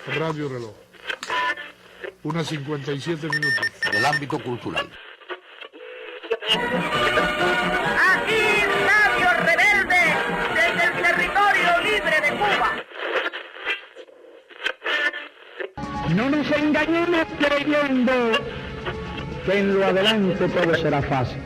Radio Reloj. 1:57 minutos. Del ámbito cultural. Aquí Radio Rebelde, desde el territorio libre de Cuba. No nos engañemos creyendo que en lo adelante todo será fácil.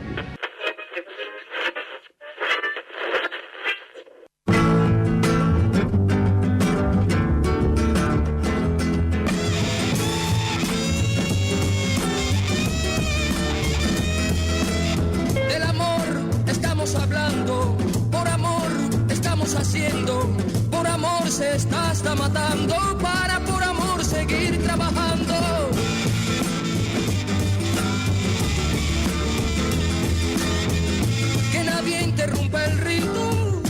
Del amor estamos hablando, por amor estamos haciendo, por amor se está hasta matando, para por amor seguir trabajando. Que nadie interrumpa el rito,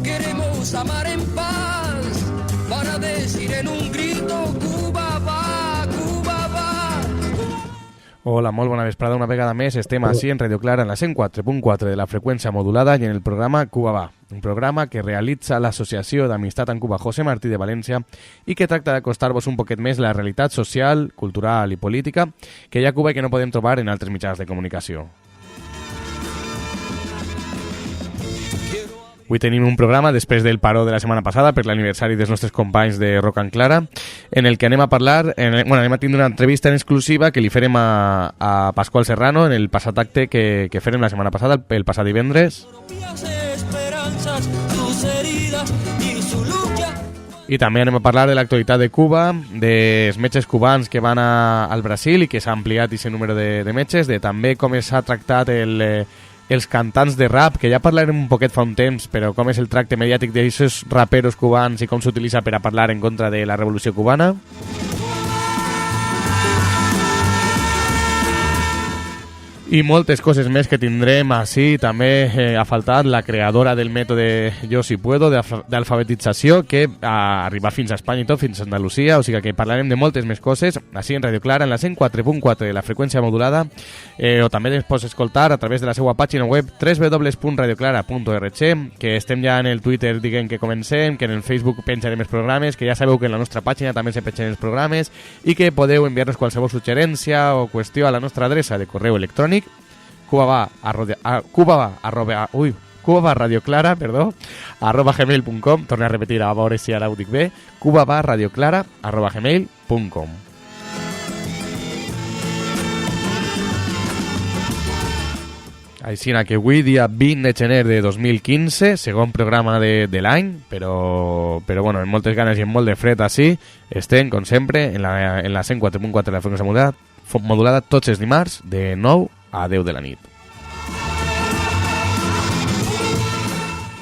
queremos amar en paz, para decir en un grito, Cuba va, Cuba va. Hola, molt bona vesprada, una vegada més estem així en Radio Clara en la 104.4 de la freqüència modulada i en el programa Cuba va, un programa que realitza l'Associació d'Amistat en Cuba José Martí de València i que tracta d'acostar-vos un poquet més la realitat social, cultural i política que hi ha a Cuba i que no podem trobar en altres mitjans de comunicació. Avui tenim un programa després del paró de la setmana passada per l'aniversari dels nostres companys de Roca en Clara, en el que anem a parlar, anem a tindre una entrevista en exclusiva que li farem a Pasqual Serrano en el passat acte que farem la setmana passada, el passat divendres. I també anem a parlar de l'actualitat de Cuba, dels metges cubans que van al Brasil i que s'ha ampliat aquest número de metges, de també com s'ha tractat els cantants de rap, que ja parlarem un poquet fa un temps, però com és el tracte mediàtic d'aquests raperos cubans i com s'utilitza per a parlar en contra de la revolució cubana. I moltes coses més que tindrem així. També ha faltat la creadora del mètode Yo Si Puedo d'alfabetització, que arriba fins a Espanya i tot, fins a Andalusia, o sigui que parlarem de moltes més coses així en Radio Clara, en la 104.4 de la freqüència modulada, o també ens pots escoltar a través de la seva pàgina web www.radioclara.org, que estem ja en el Twitter, diguem que comencem, que en el Facebook penjarem els programes, que ja sabeu que en la nostra pàgina també se pengen els programes i que podeu enviar-nos qualsevol suggerència o qüestió a la nostra adreça de correu electrònic cubavaradioclara@gmail.com. Torno a repetir a veure si ara ho dic bé, cubavaradioclara@gmail.com. Així que avui, dia 20 de gener de 2015, segon programa de l'any, però bueno, amb moltes ganes i amb molt de fred així, estem, com sempre, en la 104.4 de la freqüència modulada tots els dimarts de 9 a 10 de la nit.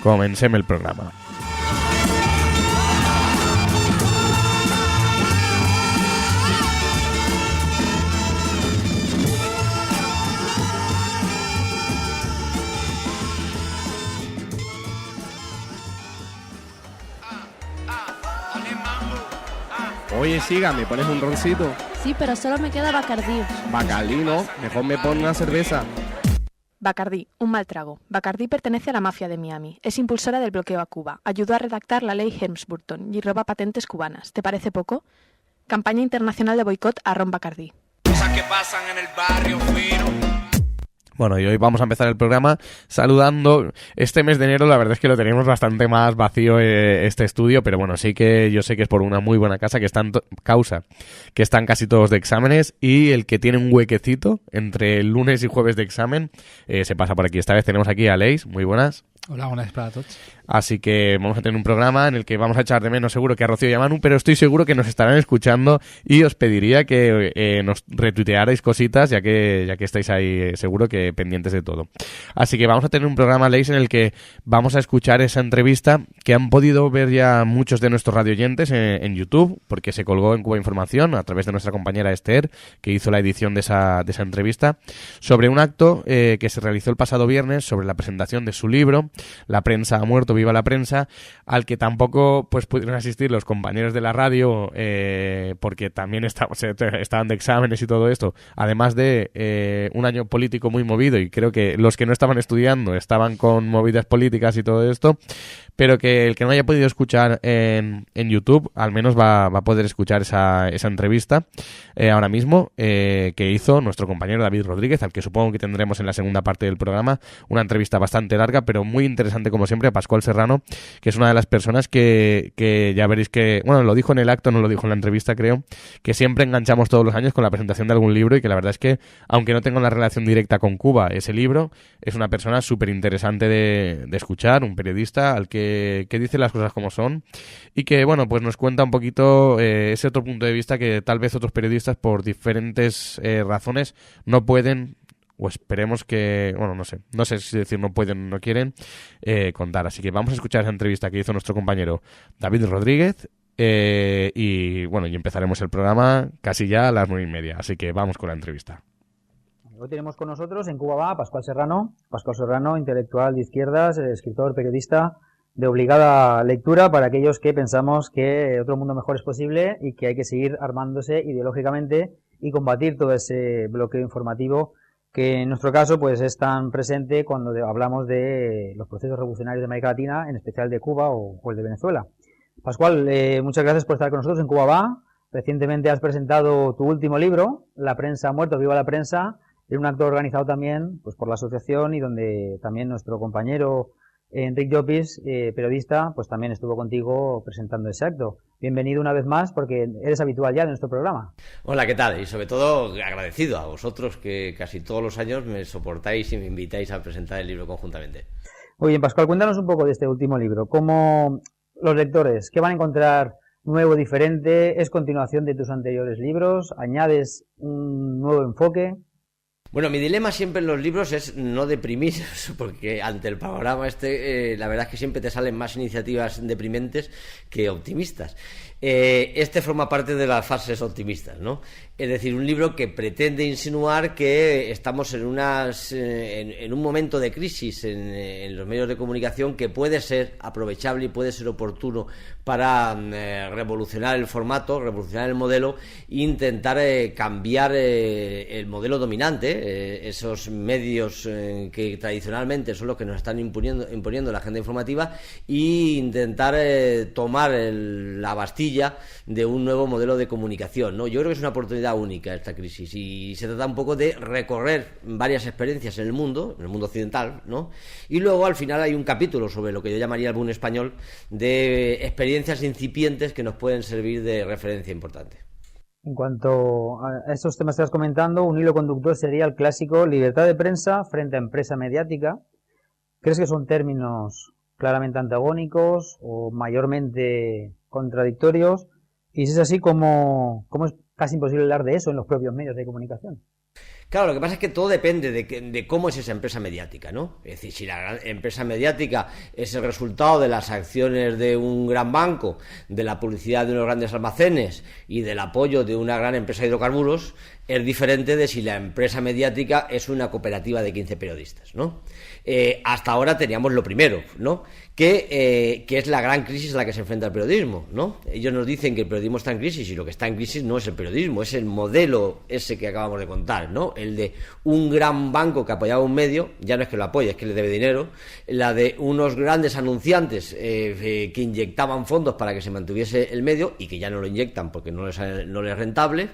Comencem el programa. Oye, Siga, ¿me pones un roncito? Sí, pero solo me queda Bacardí. Bacardí, ¿no? Mejor me pon una cerveza. Bacardí, un mal trago. Bacardí pertenece a la mafia de Miami. Es impulsora del bloqueo a Cuba. Ayudó a redactar la ley Helms-Burton y roba patentes cubanas. ¿Te parece poco? Campaña internacional de boicot a Ron Bacardí. Cosas que pasan en el barrio fino. Bueno, y hoy vamos a empezar el programa saludando. Este mes de enero la verdad es que lo tenemos bastante más vacío este estudio, pero bueno, sí que yo sé que es por una muy buena causa, que están casi todos de exámenes, y el que tiene un huequecito entre el lunes y jueves de examen se pasa por aquí. Esta vez tenemos aquí a Aleix, muy buenas. Hola, buenas para todos. Así que vamos a tener un programa en el que vamos a echar de menos seguro que a Rocío y a Manu, pero estoy seguro que nos estarán escuchando y os pediría que nos retuitearais cositas, ya que estáis ahí seguro que pendientes de todo. Así que vamos a tener un programa, Aleix, en el que vamos a escuchar esa entrevista que han podido ver ya muchos de nuestros radioyentes en YouTube, porque se colgó en Cuba Información a través de nuestra compañera Esther, que hizo la edición de esa entrevista, sobre un acto que se realizó el pasado viernes sobre la presentación de su libro, La prensa ha muerto, viva la prensa, al que tampoco pues pudieron asistir los compañeros de la radio porque también estaban de exámenes y todo esto, además de un año político muy movido, y creo que los que no estaban estudiando estaban con movidas políticas y todo esto, pero que el que no haya podido escuchar en YouTube al menos va a poder escuchar esa entrevista ahora mismo que hizo nuestro compañero David Rodríguez, al que supongo que tendremos en la segunda parte del programa, una entrevista bastante larga pero muy interesante como siempre, a Pascual Serrano, que es una de las personas que ya veréis que, bueno, lo dijo en el acto, no lo dijo en la entrevista creo, que siempre enganchamos todos los años con la presentación de algún libro, y que la verdad es que aunque no tenga una relación directa con Cuba ese libro, es una persona súper interesante de escuchar, un periodista al que dice las cosas como son, y que bueno, pues nos cuenta un poquito ese otro punto de vista que tal vez otros periodistas por diferentes razones no pueden, o esperemos que, bueno, no sé si decir no pueden o no quieren contar. Así que vamos a escuchar esa entrevista que hizo nuestro compañero David Rodríguez y bueno, y empezaremos el programa casi ya a las 9:30, así que vamos con la entrevista. Hoy tenemos con nosotros en Cuba Va Pascual Serrano, intelectual de izquierdas, escritor, periodista de obligada lectura para aquellos que pensamos que otro mundo mejor es posible y que hay que seguir armándose ideológicamente y combatir todo ese bloqueo informativo que en nuestro caso pues es tan presente cuando hablamos de los procesos revolucionarios de América Latina, en especial de Cuba o el de Venezuela. Pascual, muchas gracias por estar con nosotros en Cuba Va. Recientemente has presentado tu último libro, La prensa ha muerto, viva la prensa, en un acto organizado también pues por la asociación y donde también nuestro compañero Enric Llopis, periodista, pues también estuvo contigo presentando ese acto. Bienvenido una vez más, porque eres habitual ya de nuestro programa. Hola, ¿qué tal? Y sobre todo agradecido a vosotros que casi todos los años me soportáis y me invitáis a presentar el libro conjuntamente. Muy bien, Pascual, cuéntanos un poco de este último libro. ¿Cómo los lectores, qué van a encontrar nuevo, diferente? ¿Es continuación de tus anteriores libros? ¿Añades un nuevo enfoque? Bueno, mi dilema siempre en los libros es no deprimir, porque ante el panorama la verdad es que siempre te salen más iniciativas deprimentes que optimistas. Este forma parte de las fases optimistas, ¿no? Es decir, un libro que pretende insinuar que estamos en un momento de crisis en los medios de comunicación que puede ser aprovechable y puede ser oportuno para revolucionar el formato, revolucionar el modelo e intentar cambiar el modelo dominante, esos medios que tradicionalmente son los que nos están imponiendo la agenda informativa, e intentar tomar la Bastilla de un nuevo modelo de comunicación, ¿no? Yo creo que es una oportunidad única esta crisis y se trata un poco de recorrer varias experiencias en el mundo occidental, ¿no? Y luego al final hay un capítulo sobre lo que yo llamaría el boom español, de experiencias incipientes que nos pueden servir de referencia importante. En cuanto a esos temas que estás comentando, un hilo conductor sería el clásico libertad de prensa frente a empresa mediática. ¿Crees que son términos claramente antagónicos o mayormente contradictorios? Y si es así, ¿cómo es casi imposible hablar de eso en los propios medios de comunicación? Claro, lo que pasa es que todo depende de cómo es esa empresa mediática, ¿no? Es decir, si la gran empresa mediática es el resultado de las acciones de un gran banco, de la publicidad de unos grandes almacenes y del apoyo de una gran empresa de hidrocarburos, es diferente de si la empresa mediática es una cooperativa de 15 periodistas, ¿no? Hasta ahora teníamos lo primero, ¿no? Que es la gran crisis a la que se enfrenta el periodismo, ¿no? Ellos nos dicen que el periodismo está en crisis y lo que está en crisis no es el periodismo, es el modelo ese que acabamos de contar, ¿no? El de un gran banco que apoyaba un medio, ya no es que lo apoye, es que le debe dinero, la de unos grandes anunciantes que inyectaban fondos para que se mantuviese el medio y que ya no lo inyectan porque no les es rentable,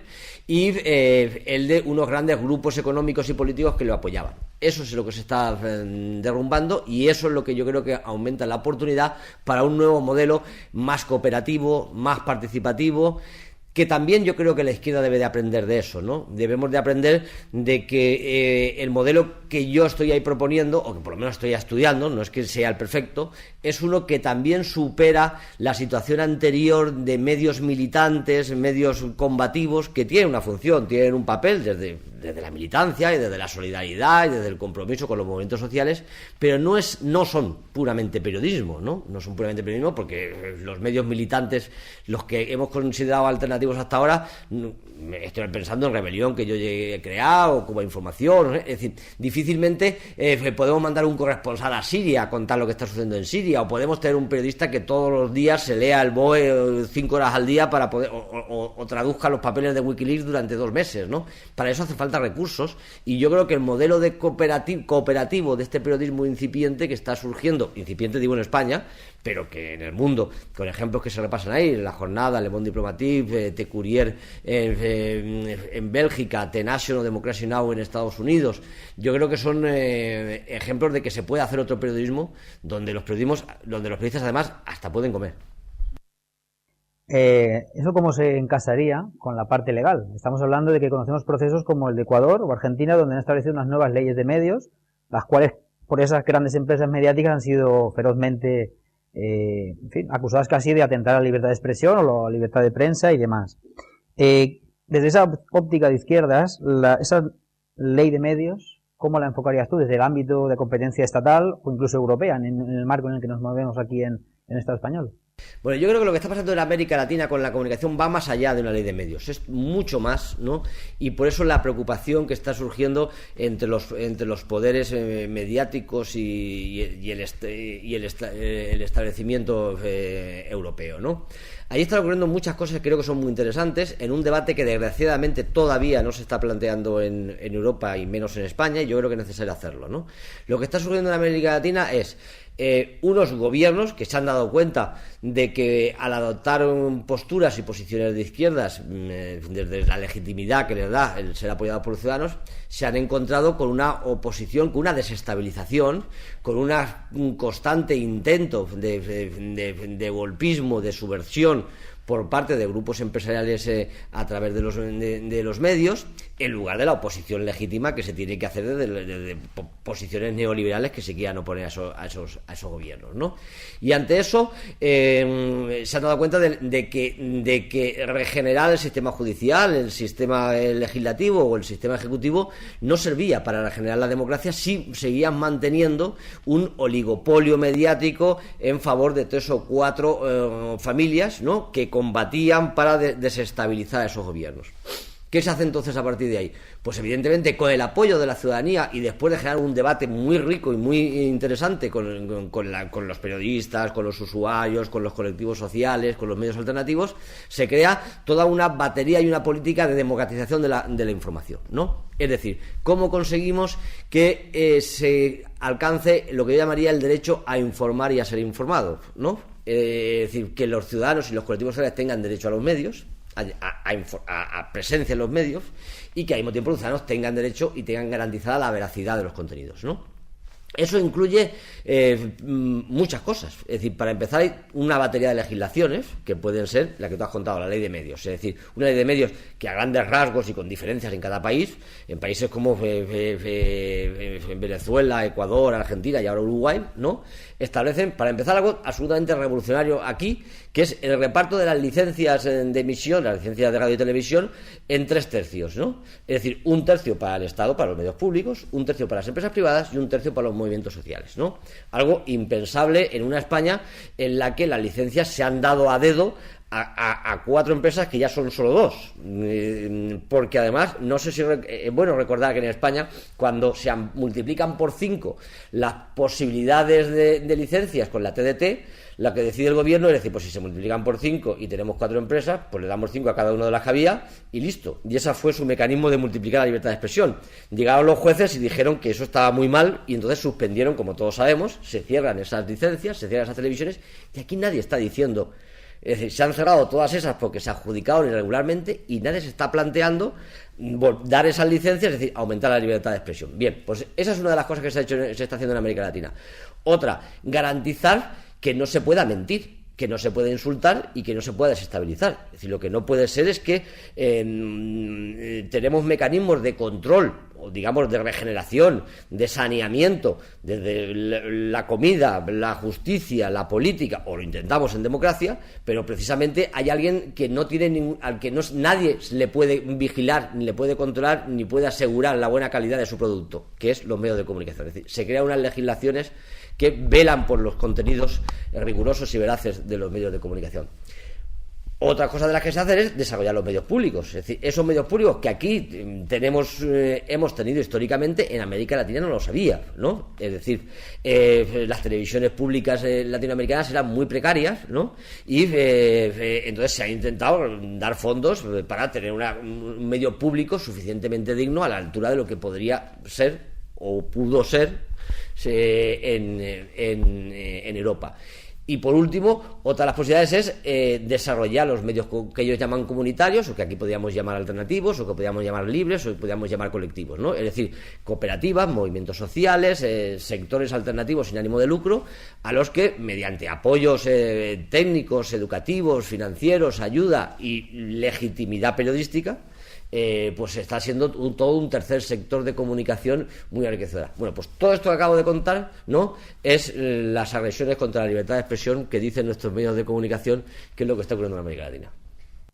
y el de unos grandes grupos económicos y políticos que lo apoyaban. Eso es lo que se está derrumbando y eso es lo que yo creo que aumenta la oportunidad para un nuevo modelo más cooperativo, más participativo, que también yo creo que la izquierda debe de aprender de eso, ¿no? Debemos de aprender de que el modelo que yo estoy ahí proponiendo, o que por lo menos estoy estudiando, no es que sea el perfecto, es uno que también supera la situación anterior de medios militantes, medios combativos, que tienen una función, tienen un papel desde desde la militancia y desde la solidaridad y desde el compromiso con los movimientos sociales, pero no son puramente periodismo, ¿no? No son puramente periodismo porque los medios militantes, los que hemos considerado alternativos hasta ahora, estoy pensando en Rebelión, que yo he creado, Cuba Información, es decir, difícilmente podemos mandar un corresponsal a Siria a contar lo que está sucediendo en Siria, o podemos tener un periodista que todos los días se lea el BOE 5 horas al día para poder o traduzca los papeles de Wikileaks durante 2 meses, ¿no? Para eso hace falta recursos, y yo creo que el modelo de cooperativo de este periodismo incipiente que está surgiendo, incipiente digo en España, pero que en el mundo, con ejemplos que se repasan ahí, La Jornada, Le Monde Diplomatique, The Courier en Bélgica, The National, Democracy Now! En Estados Unidos, yo creo que son ejemplos de que se puede hacer otro periodismo donde los periodistas además hasta pueden comer. ¿Eso cómo se encasaría con la parte legal? Estamos hablando de que conocemos procesos como el de Ecuador o Argentina, donde han establecido unas nuevas leyes de medios, las cuales por esas grandes empresas mediáticas han sido ferozmente en fin, acusadas casi de atentar a la libertad de expresión o la libertad de prensa y demás. Desde esa óptica de izquierdas, esa ley de medios, ¿cómo la enfocarías tú? ¿Desde el ámbito de competencia estatal o incluso europea, en el marco en el que nos movemos aquí en el Estado español? Bueno, yo creo que lo que está pasando en América Latina con la comunicación va más allá de una ley de medios, es mucho más, ¿no? Y por eso la preocupación que está surgiendo entre los poderes mediáticos y el establecimiento europeo, ¿no? Ahí están ocurriendo muchas cosas que creo que son muy interesantes en un debate que desgraciadamente todavía no se está planteando en Europa y menos en España, y yo creo que es necesario hacerlo, ¿no? Lo que está surgiendo en América Latina es unos gobiernos que se han dado cuenta de que al adoptar posturas y posiciones de izquierdas, desde la legitimidad que les da el ser apoyados por los ciudadanos, se han encontrado con una oposición, con una desestabilización, con un constante intento de golpismo, de subversión por parte de grupos empresariales a través de los medios, en lugar de la oposición legítima que se tiene que hacer desde posiciones neoliberales que se quieran oponer a esos gobiernos, ¿no? Y ante eso se han dado cuenta de que regenerar el sistema judicial, el sistema legislativo o el sistema ejecutivo no servía para regenerar la democracia si seguían manteniendo un oligopolio mediático en favor de 3 o 4 familias, ¿no?, que combatían para desestabilizar a esos gobiernos. ¿Qué se hace entonces a partir de ahí? Pues evidentemente con el apoyo de la ciudadanía y después de generar un debate muy rico y muy interesante con los periodistas, con los usuarios, con los colectivos sociales, con los medios alternativos, se crea toda una batería y una política de democratización de la información, ¿no? Es decir, ¿cómo conseguimos que se alcance lo que yo llamaría el derecho a informar y a ser informados, ¿no? Es decir, que los ciudadanos y los colectivos sociales tengan derecho a los medios, a presencia en los medios, y que al mismo tiempo los ciudadanos tengan derecho y tengan garantizada la veracidad de los contenidos, ¿no? Eso incluye muchas cosas. Es decir, para empezar hay una batería de legislaciones que pueden ser la que tú has contado, la ley de medios. Es decir, una ley de medios que a grandes rasgos y con diferencias en cada país, en países como Venezuela, Ecuador, Argentina y ahora Uruguay, ¿no?, establecen, para empezar, algo absolutamente revolucionario aquí, que es el reparto de las licencias de emisión, las licencias de radio y televisión, en 3 tercios, ¿no? Es decir, 1/3 para el Estado, para los medios públicos, 1/3 para las empresas privadas y 1/3 para los movimientos sociales, ¿no? Algo impensable en una España en la que las licencias se han dado a dedo a 4 empresas que ya son solo 2, porque además no sé si es bueno recordar que en España, cuando se multiplican por 5 las posibilidades de licencias con la TDT, la que decide el gobierno es decir, pues si se multiplican por 5 y tenemos 4 empresas, pues le damos 5 a cada una de las que había y listo. Y ese fue su mecanismo de multiplicar la libertad de expresión. Llegaron los jueces y dijeron que eso estaba muy mal y entonces suspendieron, como todos sabemos, se cierran esas licencias, se cierran esas televisiones, y aquí nadie está diciendo. Es decir, se han cerrado todas esas porque se adjudicaron irregularmente y nadie se está planteando dar esas licencias, es decir, aumentar la libertad de expresión. Bien, pues esa es una de las cosas que se está haciendo en América Latina. Otra, garantizar que no se pueda mentir, que no se puede insultar y que no se pueda desestabilizar. Es decir, lo que no puede ser es que tenemos mecanismos de control o digamos de regeneración, de saneamiento, desde la comida, la justicia, la política, o lo intentamos en democracia, pero precisamente hay alguien que no tiene al que nadie le puede vigilar, ni le puede controlar, ni puede asegurar la buena calidad de su producto, que es los medios de comunicación. Es decir, se crean unas legislaciones que velan por los contenidos rigurosos y veraces de los medios de comunicación. Otra cosa de las que se hace es desarrollar los medios públicos, es decir, esos medios públicos que aquí hemos tenido históricamente, en América Latina no lo había, ¿no? Es decir, las televisiones públicas latinoamericanas eran muy precarias, ¿no? Y entonces se ha intentado dar fondos para tener un medio público suficientemente digno a la altura de lo que podría ser o pudo ser en Europa. Y por último, otra de las posibilidades es desarrollar los medios que ellos llaman comunitarios, o que aquí podríamos llamar alternativos, o que podríamos llamar libres, o que podríamos llamar colectivos, ¿no? Es decir, cooperativas, movimientos sociales, sectores alternativos sin ánimo de lucro, a los que, mediante apoyos técnicos, educativos, financieros, ayuda y legitimidad periodística, pues está siendo todo un tercer sector de comunicación muy enriquecedora. Bueno, pues todo esto que acabo de contar, ¿no?, es las agresiones contra la libertad de expresión que dicen nuestros medios de comunicación que es lo que está ocurriendo en América Latina.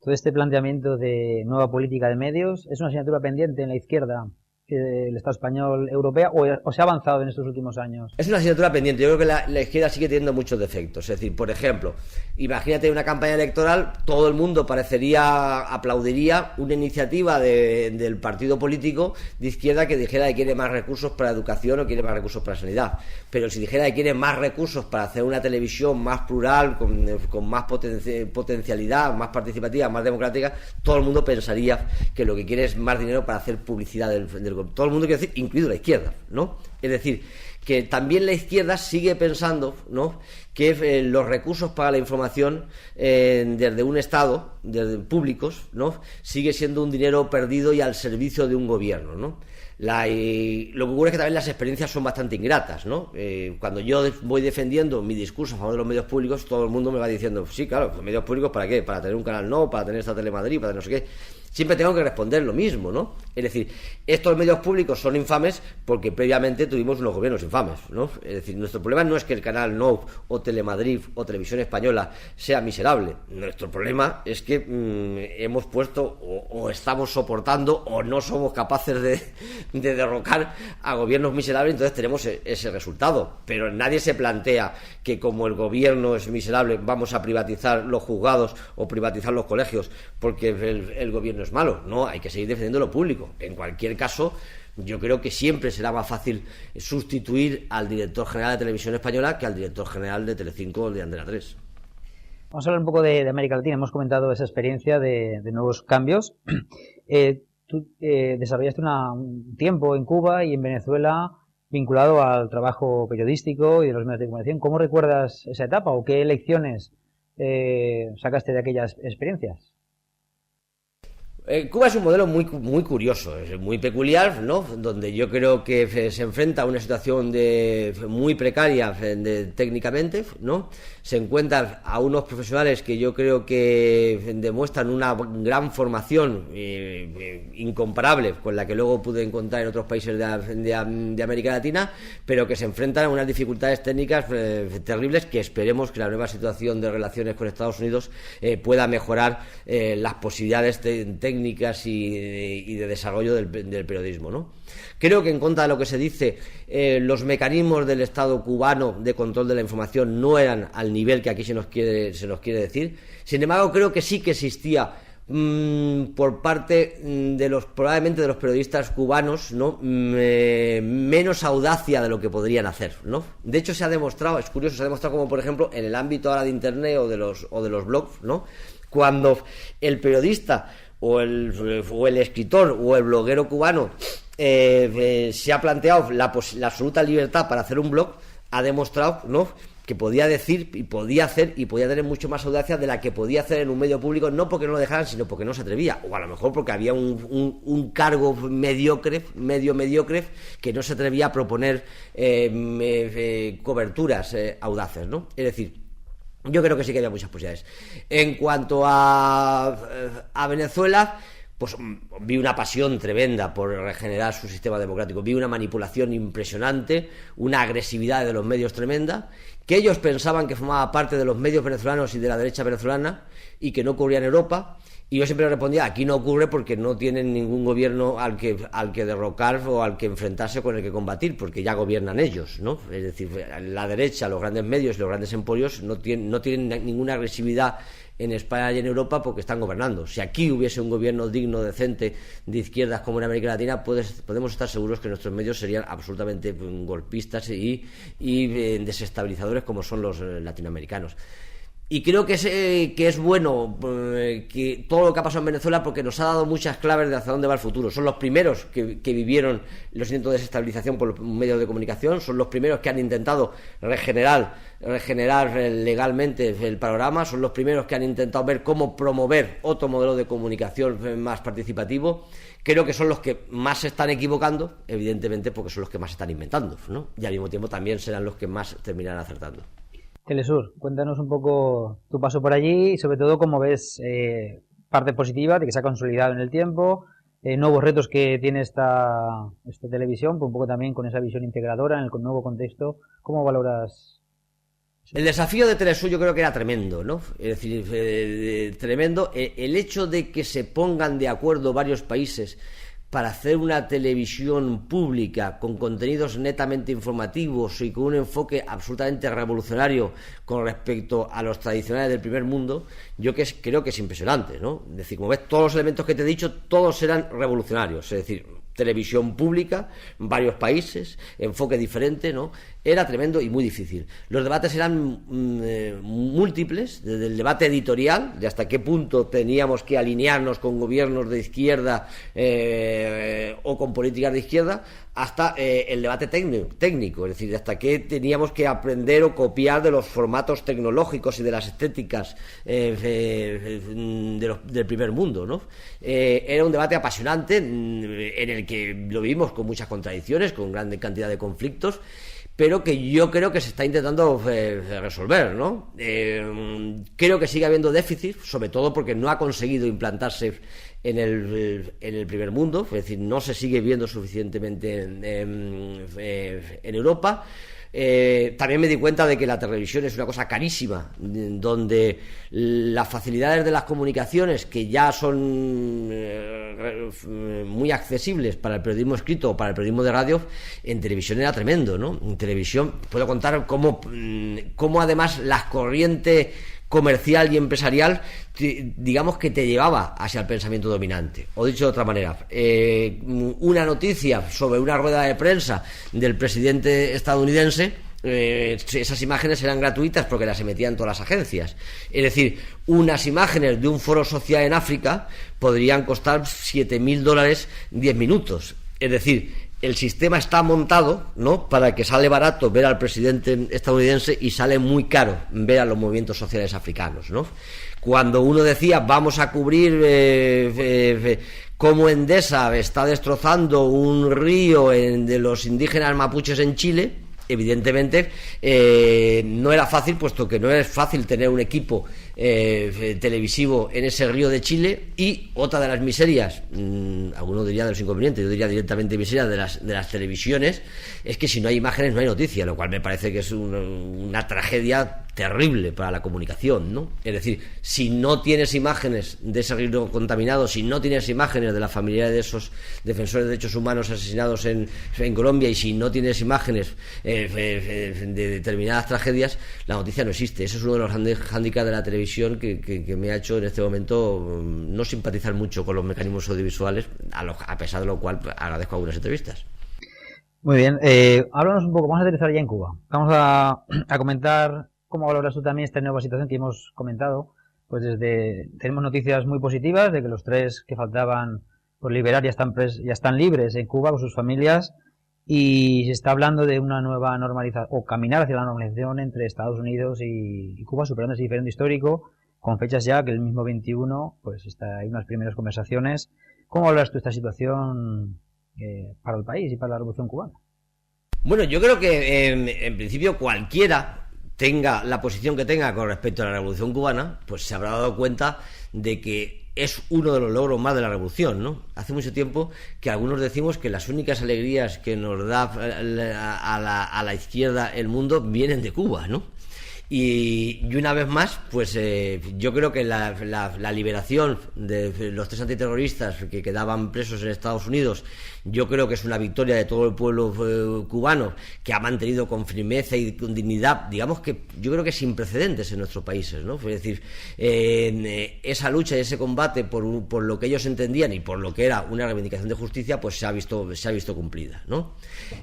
Todo este planteamiento de nueva política de medios es una asignatura pendiente en la izquierda el Estado español europea, o se ha avanzado en estos últimos años? Es una asignatura pendiente. Yo creo que la izquierda sigue teniendo muchos defectos. Es decir, por ejemplo, imagínate una campaña electoral, todo el mundo aplaudiría una iniciativa del partido político de izquierda que dijera que quiere más recursos para educación o quiere más recursos para sanidad. Pero si dijera que quiere más recursos para hacer una televisión más plural, con más potencialidad, más participativa, más democrática, todo el mundo pensaría que lo que quiere es más dinero para hacer publicidad del todo el mundo, quiere decir, incluido la izquierda, ¿no? Es decir, que también la izquierda sigue pensando, ¿no?, que los recursos para la información desde un Estado, desde públicos, ¿no?, sigue siendo un dinero perdido y al servicio de un gobierno, ¿no? Lo que ocurre es que también las experiencias son bastante ingratas, ¿no? Cuando yo voy defendiendo mi discurso a favor de los medios públicos, todo el mundo me va diciendo, sí, claro, los medios públicos, ¿para qué? Para tener un canal no, para tener esta Telemadrid, para tener no sé qué. Siempre tengo que responder lo mismo, ¿no? Es decir, estos medios públicos son infames porque previamente tuvimos unos gobiernos infames, ¿no? Es decir, nuestro problema no es que el canal No o Telemadrid o Televisión Española sea miserable. Nuestro problema es que hemos puesto o estamos soportando o no somos capaces de derrocar a gobiernos miserables, entonces tenemos ese resultado. Pero nadie se plantea que como el gobierno es miserable vamos a privatizar los juzgados o privatizar los colegios porque el gobierno es malo. No, hay que seguir defendiendo lo público. En cualquier caso, yo creo que siempre será más fácil sustituir al director general de Televisión Española que al director general de Telecinco o de Antena 3. Vamos a hablar un poco de América Latina. Hemos comentado esa experiencia de nuevos cambios. Tú desarrollaste un tiempo en Cuba y en Venezuela vinculado al trabajo periodístico y de los medios de comunicación. ¿Cómo recuerdas esa etapa o qué lecciones sacaste de aquellas experiencias? Cuba es un modelo muy curioso, es muy peculiar, ¿no? Donde yo creo que se enfrenta a una situación muy precaria técnicamente, ¿no? Se encuentran a unos profesionales que yo creo que demuestran una gran formación incomparable con la que luego pude encontrar en otros países de América Latina, pero que se enfrentan a unas dificultades técnicas terribles que esperemos que la nueva situación de relaciones con Estados Unidos pueda mejorar las posibilidades técnicas y de desarrollo del periodismo, ¿no? Creo que en contra de lo que se dice, los mecanismos del Estado cubano de control de la información no eran al nivel que aquí se nos quiere decir. Sin embargo, creo que sí que existía por parte probablemente de los periodistas cubanos, ¿no?, menos audacia de lo que podrían hacer, ¿no? De hecho, se ha demostrado, es curioso, se ha demostrado como por ejemplo en el ámbito ahora de internet o de los blogs, ¿no?, cuando el periodista o el escritor o el bloguero cubano se ha planteado la absoluta libertad para hacer un blog, ha demostrado, ¿no?, que podía decir y podía hacer y podía tener mucho más audacia de la que podía hacer en un medio público, no porque no lo dejaran, sino porque no se atrevía, o a lo mejor porque había un cargo medio mediocre que no se atrevía a proponer coberturas audaces, ¿no? Es decir, yo creo que sí que había muchas posibilidades. En cuanto a Venezuela, pues vi una pasión tremenda por regenerar su sistema democrático, vi una manipulación impresionante, una agresividad de los medios tremenda, que ellos pensaban que formaba parte de los medios venezolanos y de la derecha venezolana y que no ocurría en Europa. Y yo siempre respondía, aquí no ocurre porque no tienen ningún gobierno al que derrocar o al que enfrentarse, con el que combatir, porque ya gobiernan ellos, ¿no? Es decir, la derecha, los grandes medios y los grandes emporios no tienen ninguna agresividad en España y en Europa porque están gobernando. Si aquí hubiese un gobierno digno, decente, de izquierdas como en América Latina, podemos estar seguros que nuestros medios serían absolutamente golpistas y desestabilizadores como son los latinoamericanos. Y creo que es bueno que todo lo que ha pasado en Venezuela, porque nos ha dado muchas claves de hacia dónde va el futuro. Son los primeros que vivieron los intentos de desestabilización por los medios de comunicación, son los primeros que han intentado regenerar legalmente el panorama, son los primeros que han intentado ver cómo promover otro modelo de comunicación más participativo. Creo que son los que más se están equivocando, evidentemente, porque son los que más se están inventando, ¿no? Y al mismo tiempo también serán los que más terminarán acertando. Telesur, cuéntanos un poco tu paso por allí y sobre todo cómo ves parte positiva de que se ha consolidado en el tiempo, nuevos retos que tiene esta televisión, pues un poco también con esa visión integradora en el nuevo contexto. ¿Cómo valoras? El desafío de Telesur yo creo que era tremendo, ¿no? Es decir, tremendo. El hecho de que se pongan de acuerdo varios países para hacer una televisión pública con contenidos netamente informativos y con un enfoque absolutamente revolucionario con respecto a los tradicionales del primer mundo, creo que es impresionante, ¿no? Es decir, como ves, todos los elementos que te he dicho, todos eran revolucionarios, es decir, televisión pública, varios países, enfoque diferente, ¿no? Era tremendo y muy difícil. Los debates eran múltiples, desde el debate editorial, de hasta qué punto teníamos que alinearnos con gobiernos de izquierda o con políticas de izquierda, hasta el debate técnico, es decir, hasta qué teníamos que aprender o copiar de los formatos tecnológicos y de las estéticas del primer mundo, ¿no? Era un debate apasionante en el que lo vivimos con muchas contradicciones, con gran cantidad de conflictos, pero que yo creo que se está intentando resolver, ¿no? Creo que sigue habiendo déficit, sobre todo porque no ha conseguido implantarse en el primer mundo, es decir, no se sigue viendo suficientemente en Europa. También me di cuenta de que la televisión es una cosa carísima, donde las facilidades de las comunicaciones, que ya son muy accesibles para el periodismo escrito o para el periodismo de radio, en televisión era tremendo, ¿no? En televisión puedo contar cómo además la corriente comercial y empresarial, digamos que te llevaba hacia el pensamiento dominante. O dicho de otra manera, una noticia sobre una rueda de prensa del presidente estadounidense, esas imágenes eran gratuitas porque las emitían todas las agencias. Es decir, unas imágenes de un foro social en África podrían costar $7.000 10 minutos. Es decir, el sistema está montado, ¿no?, para que sale barato ver al presidente estadounidense y sale muy caro ver a los movimientos sociales africanos, ¿no? Cuando uno decía vamos a cubrir cómo Endesa está destrozando un río de los indígenas mapuches en Chile, evidentemente no era fácil, puesto que no es fácil tener un equipo televisivo en ese río de Chile. Y otra de las miserias, alguno diría de los inconvenientes, yo diría directamente miserias de las televisiones, es que si no hay imágenes no hay noticia, lo cual me parece que es una tragedia terrible para la comunicación, ¿no? Es decir, si no tienes imágenes de ese río contaminado, si no tienes imágenes de la familia de esos defensores de derechos humanos asesinados en Colombia, y si no tienes imágenes de determinadas tragedias, la noticia no existe. Eso es uno de los hándicaps de la televisión que me ha hecho en este momento no simpatizar mucho con los mecanismos audiovisuales, a pesar de lo cual agradezco algunas entrevistas. Muy bien, háblanos un poco, vamos a aterrizar ya en Cuba. Vamos a comentar cómo valoras tú también esta nueva situación que hemos comentado. Pues tenemos noticias muy positivas de que los 3 que faltaban por liberar ya están libres en Cuba con sus familias, y se está hablando de una nueva normalización, o caminar hacia la normalización entre Estados Unidos y Cuba, superando ese diferente histórico, con fechas ya que el mismo 21, pues hay unas primeras conversaciones. ¿Cómo valoras tú esta situación para el país y para la Revolución Cubana? Bueno, yo creo que en principio cualquiera tenga la posición que tenga con respecto a la Revolución Cubana, pues se habrá dado cuenta de que es uno de los logros más de la revolución, ¿no? Hace mucho tiempo que algunos decimos que las únicas alegrías que nos da a la izquierda el mundo vienen de Cuba, ¿no? Y una vez más, pues yo creo que la liberación de los 3 antiterroristas que quedaban presos en Estados Unidos, yo creo que es una victoria de todo el pueblo cubano, que ha mantenido con firmeza y con dignidad, digamos que yo creo que sin precedentes en nuestros países, ¿no? Es decir, esa lucha y ese combate por lo que ellos entendían y por lo que era una reivindicación de justicia, pues se ha visto cumplida, ¿no?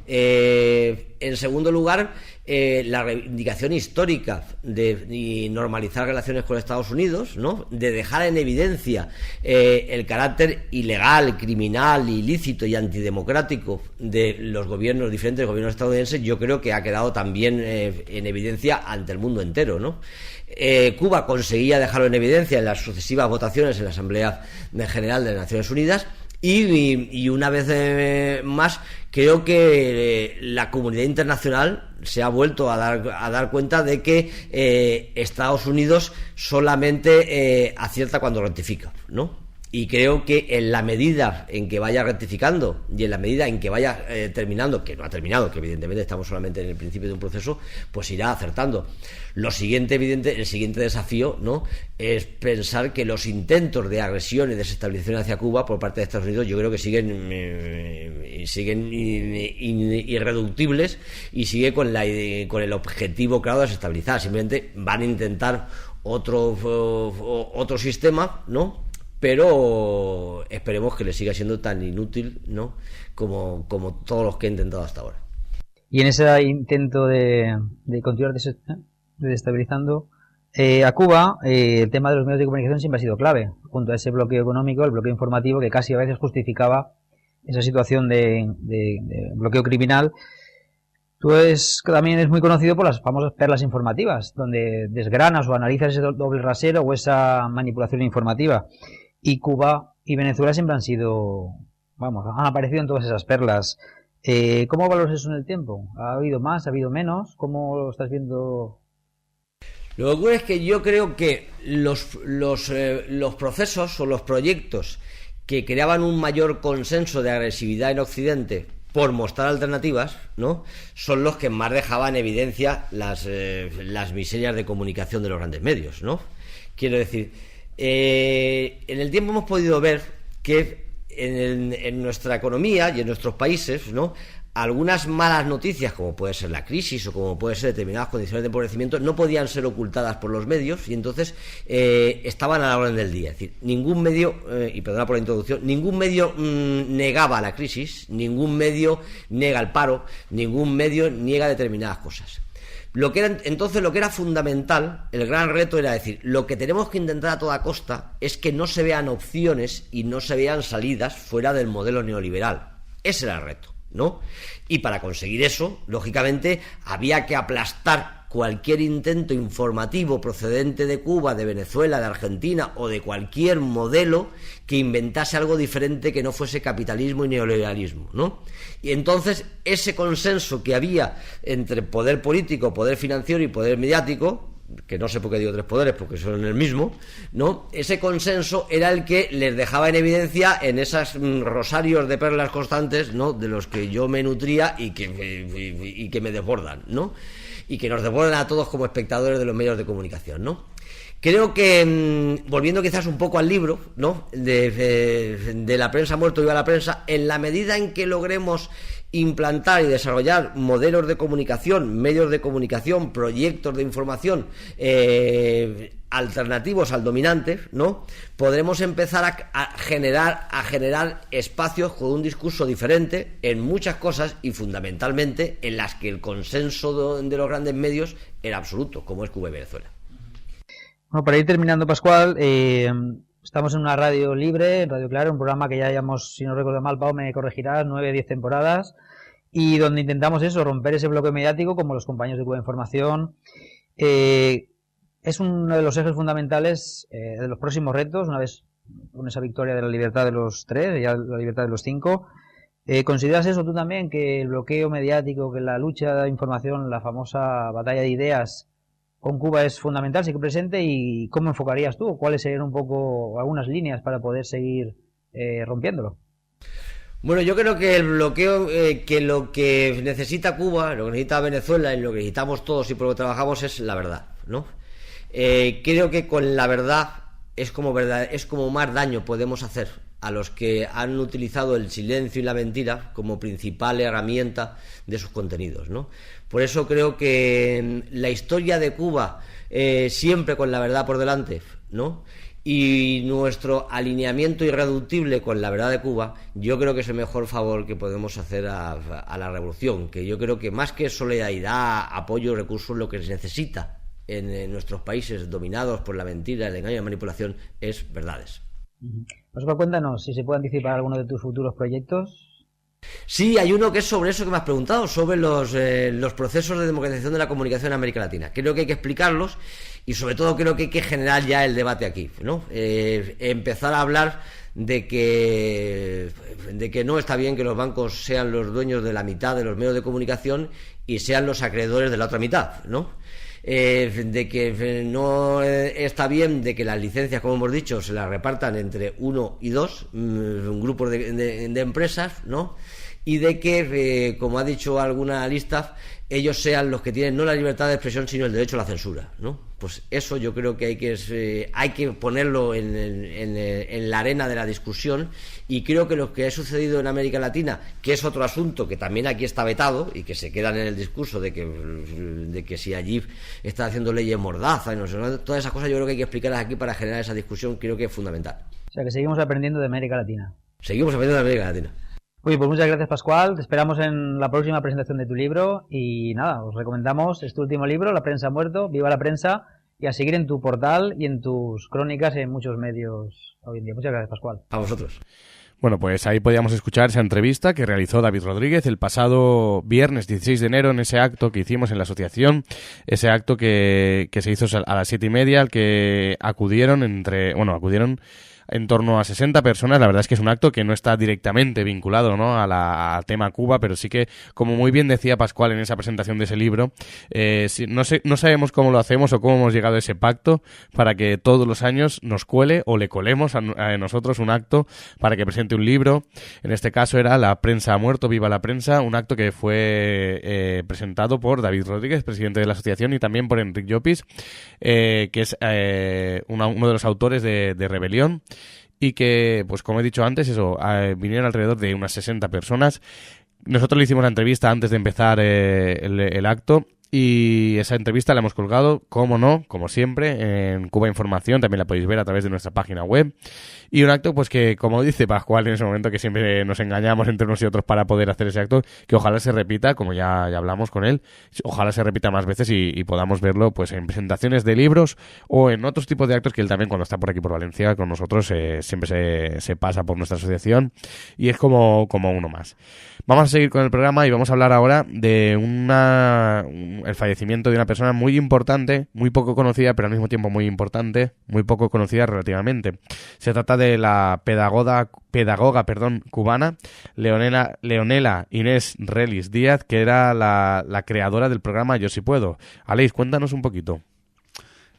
En segundo lugar, la reivindicación histórica de normalizar relaciones con Estados Unidos, ¿no? De dejar en evidencia el carácter ilegal, criminal, ilícito y antidemocrático de los diferentes gobiernos estadounidenses, yo creo que ha quedado también en evidencia ante el mundo entero, ¿no? Cuba conseguía dejarlo en evidencia en las sucesivas votaciones en la Asamblea General de las Naciones Unidas. Y una vez más, creo que la comunidad internacional se ha vuelto a dar cuenta de que Estados Unidos solamente acierta cuando rectifica, ¿no? Y creo que en la medida en que vaya rectificando y en la medida en que vaya terminando, que no ha terminado, que evidentemente estamos solamente en el principio de un proceso, pues irá acertando. El siguiente desafío, ¿no?, es pensar que los intentos de agresión y desestabilización hacia Cuba por parte de Estados Unidos, yo creo que siguen irreductibles y sigue con el objetivo claro de desestabilizar. Simplemente van a intentar otro sistema, ¿no?, pero esperemos que le siga siendo tan inútil, ¿no?, como todos los que he intentado hasta ahora. Y en ese intento de continuar desestabilizando a Cuba, el tema de los medios de comunicación siempre ha sido clave, junto a ese bloqueo económico, el bloqueo informativo, que casi a veces justificaba esa situación de bloqueo criminal. También es muy conocido por las famosas perlas informativas, donde desgranas o analizas ese doble rasero o esa manipulación informativa. Y Cuba y Venezuela siempre han aparecido en todas esas perlas. ¿Cómo valoras eso en el tiempo? ¿Ha habido más? ¿Ha habido menos? ¿Cómo lo estás viendo? Lo que ocurre es que yo creo que los procesos o los proyectos que creaban un mayor consenso de agresividad en Occidente por mostrar alternativas, ¿no?, son los que más dejaban en evidencia las miserias de comunicación de los grandes medios, ¿no? Quiero decir, en el tiempo hemos podido ver que en nuestra economía y en nuestros países, ¿no?, algunas malas noticias, como puede ser la crisis o como puede ser determinadas condiciones de empobrecimiento, no podían ser ocultadas por los medios y entonces estaban a la orden del día. Es decir, ningún medio, y perdona por la introducción, ningún medio negaba la crisis, ningún medio niega el paro, ningún medio niega determinadas cosas. Lo que era fundamental, el gran reto era decir, lo que tenemos que intentar a toda costa es que no se vean opciones y no se vean salidas fuera del modelo neoliberal. Ese era el reto, ¿no? Y para conseguir eso, lógicamente, había que aplastar cualquier intento informativo procedente de Cuba, de Venezuela, de Argentina o de cualquier modelo que inventase algo diferente que no fuese capitalismo y neoliberalismo, ¿no? Y entonces ese consenso que había entre poder político, poder financiero y poder mediático, que no sé por qué digo tres poderes porque son el mismo, ¿no?, ese consenso era el que les dejaba en evidencia en esos rosarios de perlas constantes, ¿no?, de los que yo me nutría y que me desbordan, ¿no?, y que nos desbordan a todos como espectadores de los medios de comunicación, ¿no? Creo que, volviendo quizás un poco al libro, ¿no?, de la prensa muerto viva la prensa, en la medida en que logremos implantar y desarrollar modelos de comunicación, medios de comunicación, proyectos de información alternativos al dominante, ¿no?, podremos empezar a generar espacios con un discurso diferente en muchas cosas y fundamentalmente en las que el consenso de los grandes medios era absoluto, como es Cuba y Venezuela. Bueno, para ir terminando, Pascual, estamos en una radio libre, en Radio Claro, un programa que ya llevamos, si no recuerdo mal, Pau, me corregirás, 9 o 10 temporadas, y donde intentamos eso, romper ese bloqueo mediático, como los compañeros de Cuba Información. Es uno de los ejes fundamentales de los próximos retos, una vez con esa victoria de la libertad de los 3, ya la libertad de los 5. ¿Consideras eso tú también, que el bloqueo mediático, que la lucha de información, la famosa batalla de ideas, con Cuba es fundamental, sigue presente, y ¿cómo enfocarías tú? ¿Cuáles serían un poco algunas líneas para poder seguir rompiéndolo? Bueno, yo creo que el bloqueo, que lo que necesita Cuba, lo que necesita Venezuela y lo que necesitamos todos y por lo que trabajamos es la verdad, ¿no? Creo que con la verdad es como más daño podemos hacer a los que han utilizado el silencio y la mentira como principal herramienta de sus contenidos, ¿no? Por eso creo que la historia de Cuba, siempre con la verdad por delante, ¿no?, y nuestro alineamiento irreductible con la verdad de Cuba, yo creo que es el mejor favor que podemos hacer a la revolución, que yo creo que más que solidaridad, apoyo, recursos, lo que se necesita en nuestros países dominados por la mentira, el engaño y la manipulación es verdades. Oscar, cuéntanos si se puede anticipar alguno de tus futuros proyectos. Sí, hay uno que es sobre eso que me has preguntado, sobre los procesos de democratización de la comunicación en América Latina. Creo que hay que explicarlos y sobre todo creo que hay que generar ya el debate aquí, ¿no? Empezar a hablar de que no está bien que los bancos sean los dueños de la mitad de los medios de comunicación y sean los acreedores de la otra mitad, ¿no? De que no está bien de que las licencias, como hemos dicho, se las repartan entre 1 y 2 grupos de empresas, ¿no? Y de que, como ha dicho alguna lista, ellos sean los que tienen no la libertad de expresión, sino el derecho a la censura, ¿no? Pues eso yo creo que hay que ponerlo en la arena de la discusión, y creo que lo que ha sucedido en América Latina, que es otro asunto que también aquí está vetado y que se quedan en el discurso de que si allí está haciendo leyes mordaza y no sé, todas esas cosas yo creo que hay que explicarlas aquí para generar esa discusión, creo que es fundamental. O sea, que seguimos aprendiendo de América Latina. Seguimos aprendiendo de América Latina. Oye, pues muchas gracias, Pascual. Te esperamos en la próxima presentación de tu libro y nada, os recomendamos, es tu último libro, La prensa ha muerto, viva la prensa, y a seguir en tu portal y en tus crónicas en muchos medios hoy en día. Muchas gracias, Pascual. A vosotros. Bueno, pues ahí podíamos escuchar esa entrevista que realizó David Rodríguez el pasado viernes 16 de enero en ese acto que hicimos en la asociación, ese acto que se hizo a las 7:30, al que acudieron en torno a 60 personas. La verdad es que es un acto que no está directamente vinculado, ¿no?, al tema Cuba, pero sí que, como muy bien decía Pascual en esa presentación de ese libro, no sabemos cómo lo hacemos o cómo hemos llegado a ese pacto para que todos los años nos cuele o le colemos a nosotros un acto para que presente un libro. En este caso era La prensa ha muerto, viva la prensa, un acto que fue presentado por David Rodríguez, presidente de la asociación, y también por Enric Llopis, que es uno de los autores de Rebelión, y que, pues como he dicho antes, vinieron alrededor de unas 60 personas. Nosotros le hicimos la entrevista antes de empezar el acto, y esa entrevista la hemos colgado, como no, como siempre, en Cuba Información. También la podéis ver a través de nuestra página web. Y un acto, pues que, como dice Pascual en ese momento, que siempre nos engañamos entre unos y otros para poder hacer ese acto, que ojalá se repita, como ya hablamos con él, ojalá se repita más veces y podamos verlo pues en presentaciones de libros o en otros tipos de actos, que él también, cuando está por aquí por Valencia con nosotros, siempre se pasa por nuestra asociación y es como uno más. Vamos a seguir con el programa y vamos a hablar ahora de el fallecimiento de una persona muy importante, muy poco conocida, pero al mismo tiempo muy importante, muy poco conocida relativamente. Se trata de la pedagoga cubana, Leonela Inés Relis Díaz, que era la creadora del programa Yo Sí Puedo. Aleix, cuéntanos un poquito.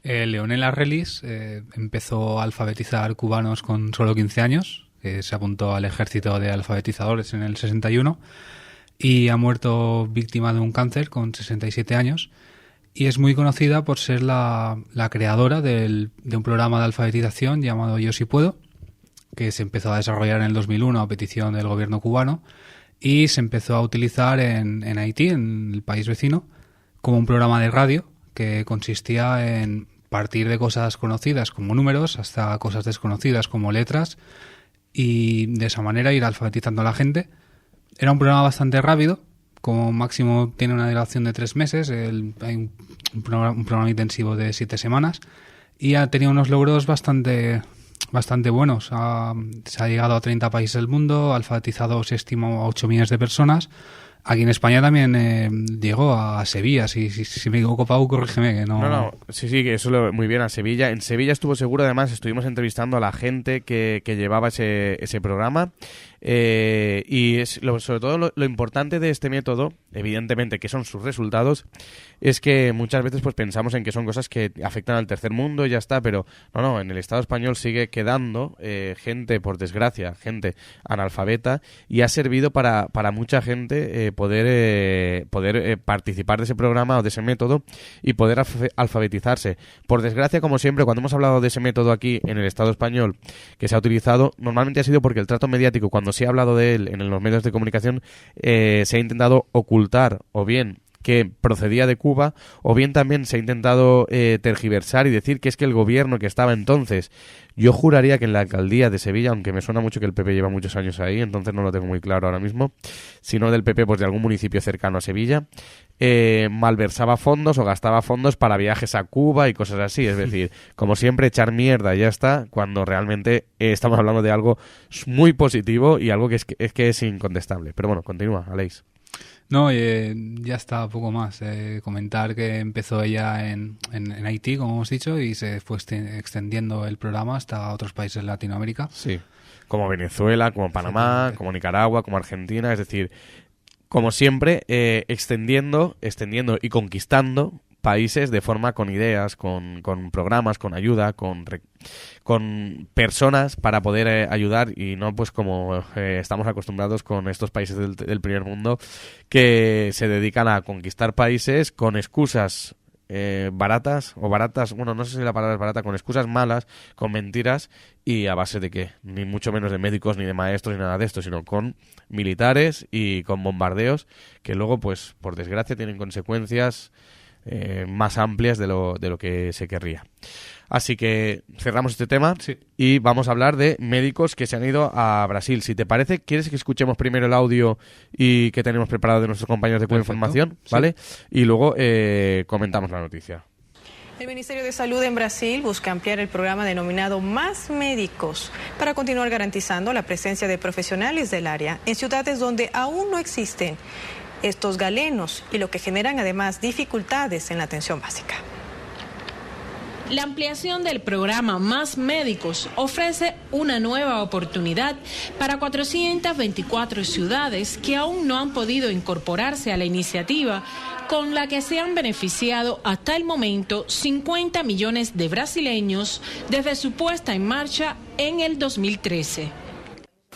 Leonela Relis empezó a alfabetizar cubanos con solo 15 años. Se apuntó al ejército de alfabetizadores en el 61 y ha muerto víctima de un cáncer con 67 años, y es muy conocida por ser la creadora de un programa de alfabetización llamado Yo Sí Puedo, que se empezó a desarrollar en el 2001 a petición del gobierno cubano y se empezó a utilizar en Haití, en el país vecino, como un programa de radio que consistía en partir de cosas conocidas como números hasta cosas desconocidas como letras, y de esa manera ir alfabetizando a la gente. Era un programa bastante rápido, como máximo tiene una duración de 3 meses, hay un programa intensivo de 7 semanas, y ha tenido unos logros bastante buenos. Se ha llegado a 30 países del mundo, ha alfabetizado, se estima, a 8 millones de personas, Aquí en España también llegó a Sevilla, si me equivoco, Pau, corrígeme. Que no, sí, que eso muy bien, a Sevilla. En Sevilla estuvo seguro, además estuvimos entrevistando a la gente que llevaba ese programa. Y sobre todo lo importante de este método, evidentemente, que son sus resultados, es que muchas veces pues pensamos en que son cosas que afectan al tercer mundo y ya está, pero no, en el Estado español sigue quedando gente, por desgracia, gente analfabeta, y ha servido para mucha gente poder participar de ese programa o de ese método y poder alfabetizarse. Por desgracia, como siempre, cuando hemos hablado de ese método aquí en el Estado español que se ha utilizado, normalmente ha sido porque el trato mediático, cuando se ha hablado de él en los medios de comunicación, se ha intentado ocultar o bien que procedía de Cuba, o bien también se ha intentado tergiversar y decir que es que el gobierno que estaba entonces, yo juraría que en la alcaldía de Sevilla, aunque me suena mucho que el PP lleva muchos años ahí, entonces no lo tengo muy claro ahora mismo, sino del PP, pues de algún municipio cercano a Sevilla, malversaba fondos o gastaba fondos para viajes a Cuba y cosas así. Es decir, como siempre, echar mierda y ya está, cuando realmente estamos hablando de algo muy positivo y algo que es incontestable. Pero bueno, continúa, Aleix. No, ya está, poco más. Comentar que empezó ella en Haití, como hemos dicho, y se fue extendiendo el programa hasta otros países de Latinoamérica. Sí, como Venezuela, como Panamá, como Nicaragua, como Argentina, es decir, como siempre, extendiendo y conquistando países de forma con ideas, con programas, con ayuda, con personas para poder ayudar, y no pues como estamos acostumbrados con estos países del primer mundo que se dedican a conquistar países con excusas baratas, bueno, no sé si la palabra es barata, con excusas malas, con mentiras, y a base de qué, ni mucho menos de médicos ni de maestros ni nada de esto, sino con militares y con bombardeos que luego pues por desgracia tienen consecuencias más amplias de lo que se querría. Así que cerramos este tema, sí, y vamos a hablar de médicos que se han ido a Brasil. Si te parece, ¿quieres que escuchemos primero el audio y que tenemos preparado de nuestros compañeros de Cuba Información? ¿Vale? Sí. Y luego comentamos la noticia. El Ministerio de Salud en Brasil busca ampliar el programa denominado Más Médicos para continuar garantizando la presencia de profesionales del área en ciudades donde aún no existen estos galenos, y lo que generan además dificultades en la atención básica. La ampliación del programa Más Médicos ofrece una nueva oportunidad para 424 ciudades que aún no han podido incorporarse a la iniciativa, con la que se han beneficiado hasta el momento 50 millones de brasileños desde su puesta en marcha en el 2013.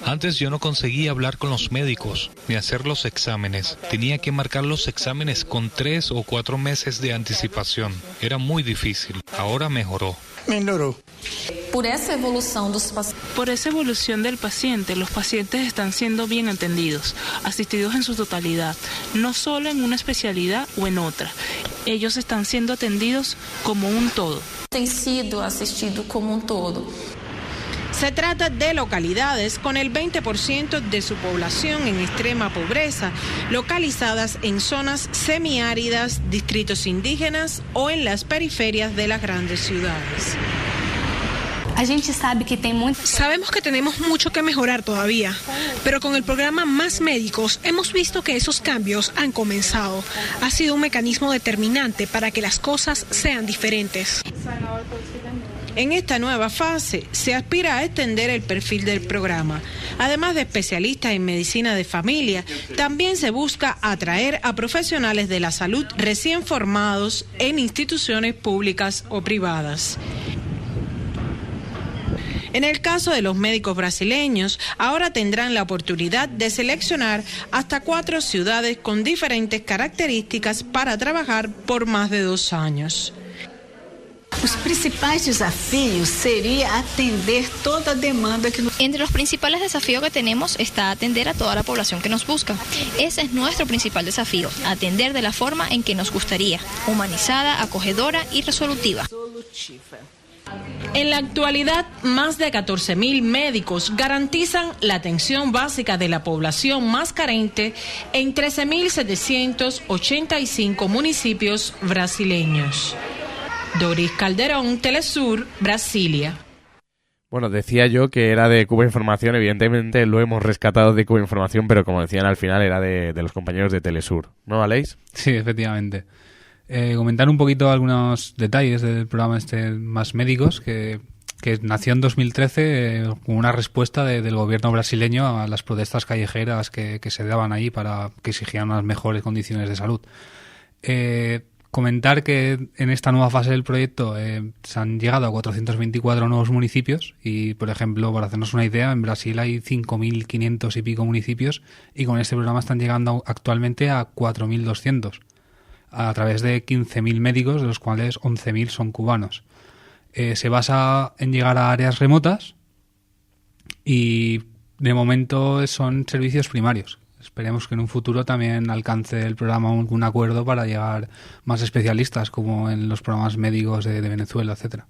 Antes yo no conseguía hablar con los médicos ni hacer los exámenes. Tenía que marcar los exámenes con 3 o 4 meses de anticipación. Era muy difícil. Ahora mejoró. Por esa evolución del paciente, los pacientes están siendo bien atendidos, asistidos en su totalidad, no solo en una especialidad o en otra. Ellos están siendo atendidos como un todo. Se trata de localidades con el 20% de su población en extrema pobreza, localizadas en zonas semiáridas, distritos indígenas o en las periferias de las grandes ciudades. Sabemos que tenemos mucho que mejorar todavía, pero con el programa Más Médicos hemos visto que esos cambios han comenzado. Ha sido un mecanismo determinante para que las cosas sean diferentes. En esta nueva fase se aspira a extender el perfil del programa. Además de especialistas en medicina de familia, también se busca atraer a profesionales de la salud recién formados en instituciones públicas o privadas. En el caso de los médicos brasileños, ahora tendrán la oportunidad de seleccionar hasta 4 ciudades con diferentes características para trabajar por más de 2 años. Os principais desafios sería atender toda demanda que Entre los principales desafíos que tenemos está atender a toda la población que nos busca. Ese es nuestro principal desafío, atender de la forma en que nos gustaría, humanizada, acogedora y resolutiva. En la actualidad, más de 14.000 médicos garantizan la atención básica de la población más carente en 13.785 municipios brasileños. Doris Calderón, Telesur, Brasilia. Bueno, decía yo que era de Cuba Información, evidentemente lo hemos rescatado de Cuba Información, pero como decían al final era de los compañeros de Telesur, ¿no, Aleix? Sí, efectivamente. Comentar un poquito algunos detalles del programa Más Médicos, que nació en 2013 como una respuesta del gobierno brasileño a las protestas callejeras que se daban ahí para que exigían unas mejores condiciones de salud. Comentar que en esta nueva fase del proyecto se han llegado a 424 nuevos municipios y, por ejemplo, para hacernos una idea, en Brasil hay 5.500 y pico municipios y con este programa están llegando actualmente a 4.200 a través de 15.000 médicos, de los cuales 11.000 son cubanos. Se basa en llegar a áreas remotas y de momento son servicios primarios. Esperemos que en un futuro también alcance el programa un acuerdo para llegar más especialistas, como en los programas médicos de Venezuela, etcétera.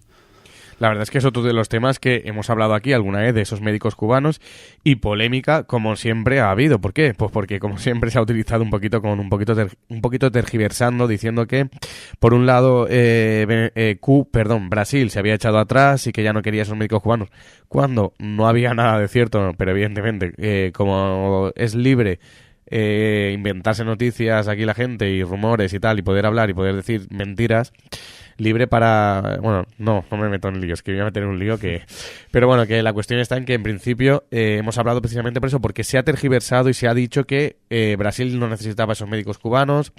La verdad es que es otro de los temas que hemos hablado aquí alguna vez, de esos médicos cubanos, y polémica como siempre ha habido. ¿Por qué? Pues porque como siempre se ha utilizado un poquito tergiversando, diciendo que por un lado Brasil se había echado atrás y que ya no quería esos médicos cubanos, cuando no había nada de cierto, pero evidentemente como es libre inventarse noticias aquí la gente y rumores y tal, y poder hablar y poder decir mentiras, libre para... Bueno, no me meto en líos, que voy a meter en un lío que... Pero bueno, que la cuestión está en que en principio hemos hablado precisamente por eso, porque se ha tergiversado y se ha dicho que Brasil no necesitaba esos médicos cubanos,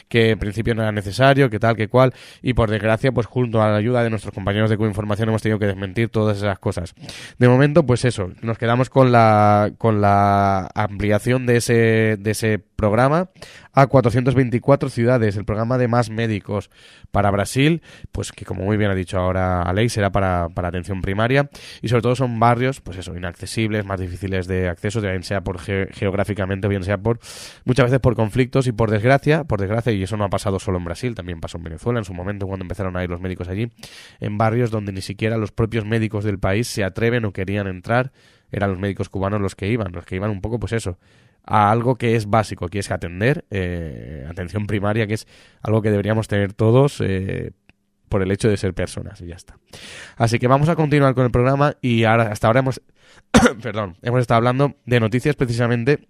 que en principio no era necesario, que tal, que cual, y por desgracia, pues junto a la ayuda de nuestros compañeros de Cuba Información hemos tenido que desmentir todas esas cosas. De momento, pues eso, nos quedamos con la ampliación de ese programa a 424 ciudades, el programa de Más Médicos para Brasil, pues que como muy bien ha dicho ahora Aleix, será para atención primaria, y sobre todo son barrios, pues eso, inaccesibles, más difíciles de acceso, bien sea por geográficamente o bien sea por muchas veces por conflictos y por desgracia, y eso no ha pasado solo en Brasil, también pasó en Venezuela en su momento cuando empezaron a ir los médicos allí, en barrios donde ni siquiera los propios médicos del país se atreven o querían entrar, eran los médicos cubanos los que iban un poco, pues eso, a algo que es básico, que es atender, atención primaria, que es algo que deberíamos tener todos por el hecho de ser personas, y ya está. Así que vamos a continuar con el programa, y hasta ahora hemos estado hablando de noticias precisamente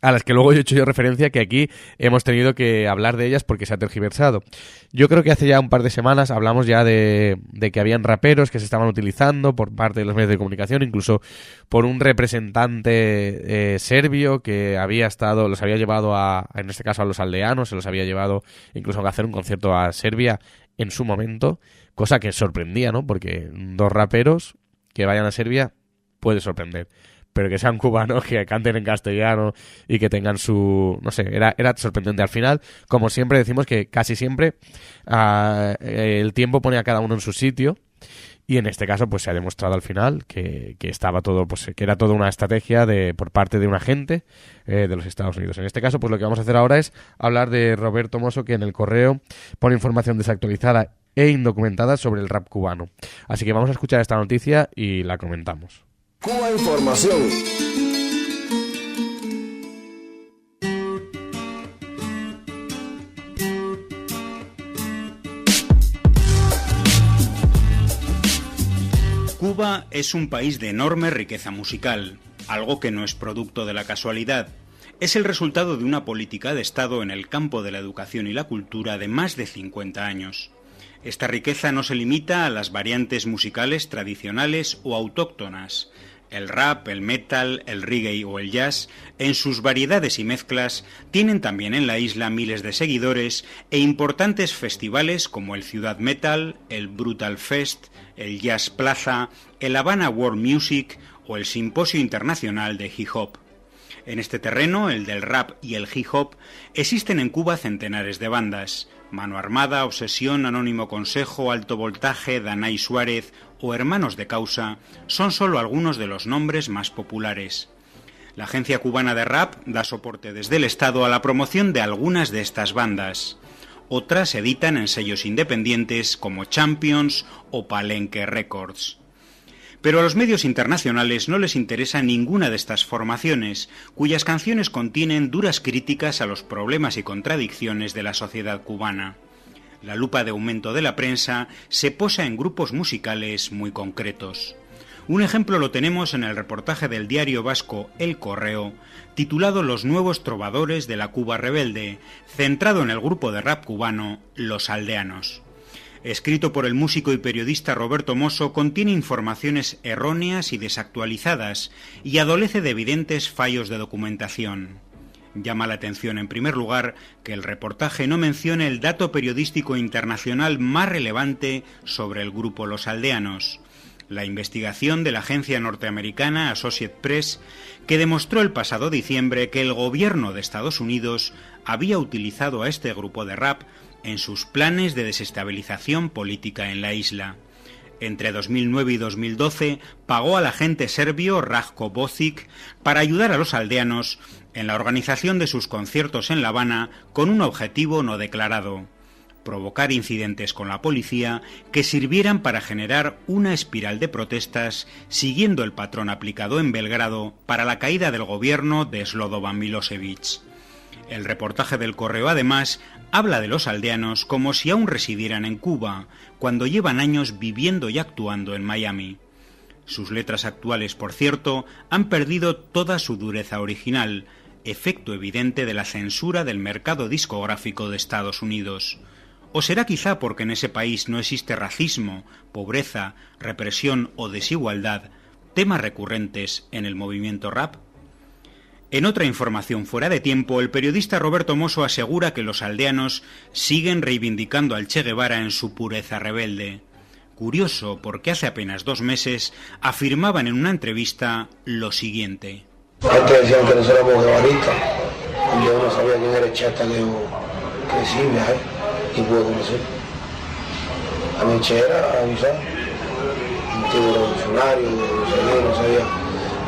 a las que luego he hecho yo referencia, que aquí hemos tenido que hablar de ellas porque se ha tergiversado. Yo creo que hace ya un par de semanas hablamos ya de que habían raperos que se estaban utilizando por parte de los medios de comunicación, incluso por un representante serbio que los había llevado en este caso a los aldeanos, se los había llevado incluso a hacer un concierto a Serbia en su momento, cosa que sorprendía, ¿no? Porque dos raperos que vayan a Serbia puede sorprender. Pero que sean cubanos, que canten en castellano y que tengan su... No sé, era sorprendente. Al final, como siempre decimos que casi siempre el tiempo pone a cada uno en su sitio, y en este caso pues se ha demostrado al final que estaba todo, pues que era toda una estrategia por parte de un agente de los Estados Unidos. En este caso pues lo que vamos a hacer ahora es hablar de Roberto Mosso, que en El Correo pone información desactualizada e indocumentada sobre el rap cubano. Así que vamos a escuchar esta noticia y la comentamos. Cuba Información. Cuba es un país de enorme riqueza musical, algo que no es producto de la casualidad. Es el resultado de una política de Estado en el campo de la educación y la cultura de más de 50 años. Esta riqueza no se limita a las variantes musicales tradicionales o autóctonas. El rap, el metal, el reggae o el jazz, en sus variedades y mezclas, tienen también en la isla miles de seguidores e importantes festivales como el Ciudad Metal, el Brutal Fest, el Jazz Plaza, el Havana World Music o el Simposio Internacional de Hip Hop. En este terreno, el del rap y el hip hop, existen en Cuba centenares de bandas. Mano Armada, Obsesión, Anónimo Consejo, Alto Voltaje, Danay Suárez o Hermanos de Causa son solo algunos de los nombres más populares. La Agencia Cubana de Rap da soporte desde el Estado a la promoción de algunas de estas bandas. Otras se editan en sellos independientes como Champions o Palenque Records. Pero a los medios internacionales no les interesa ninguna de estas formaciones, cuyas canciones contienen duras críticas a los problemas y contradicciones de la sociedad cubana. La lupa de aumento de la prensa se posa en grupos musicales muy concretos. Un ejemplo lo tenemos en el reportaje del diario vasco El Correo, titulado Los nuevos trovadores de la Cuba rebelde, centrado en el grupo de rap cubano Los Aldeanos. Escrito por el músico y periodista Roberto Mosso, contiene informaciones erróneas y desactualizadas y adolece de evidentes fallos de documentación. Llama la atención, en primer lugar, que el reportaje no mencione el dato periodístico internacional más relevante sobre el grupo Los Aldeanos: la investigación de la agencia norteamericana Associated Press, que demostró el pasado diciembre que el gobierno de Estados Unidos había utilizado a este grupo de rap en sus planes de desestabilización política en la isla. Entre 2009 y 2012 pagó al agente serbio Ratko Bosic para ayudar a los aldeanos en la organización de sus conciertos en La Habana con un objetivo no declarado: provocar incidentes con la policía que sirvieran para generar una espiral de protestas siguiendo el patrón aplicado en Belgrado para la caída del gobierno de Slobodan Milosevic. El reportaje del Correo, además, habla de los aldeanos como si aún residieran en Cuba, cuando llevan años viviendo y actuando en Miami. Sus letras actuales, por cierto, han perdido toda su dureza original, efecto evidente de la censura del mercado discográfico de Estados Unidos. ¿O será quizá porque en ese país no existe racismo, pobreza, represión o desigualdad, temas recurrentes en el movimiento rap? En otra información fuera de tiempo, el periodista Roberto Mosso asegura que los aldeanos siguen reivindicando al Che Guevara en su pureza rebelde. Curioso, porque hace apenas 2 meses afirmaban en una entrevista lo siguiente. Antes decían que nosotros éramos guevaristas, yo no sabía quién era el Che hasta que yo crecí, viajé y pude conocer. A mi Che era avisar, un tipo revolucionario, no sabía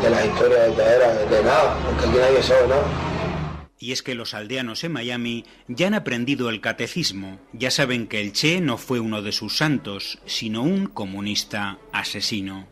de las historias verdaderas de nada, porque aquí nadie sabe nada. Y es que los aldeanos en Miami ya han aprendido el catecismo, ya saben que el Che no fue uno de sus santos, sino un comunista asesino.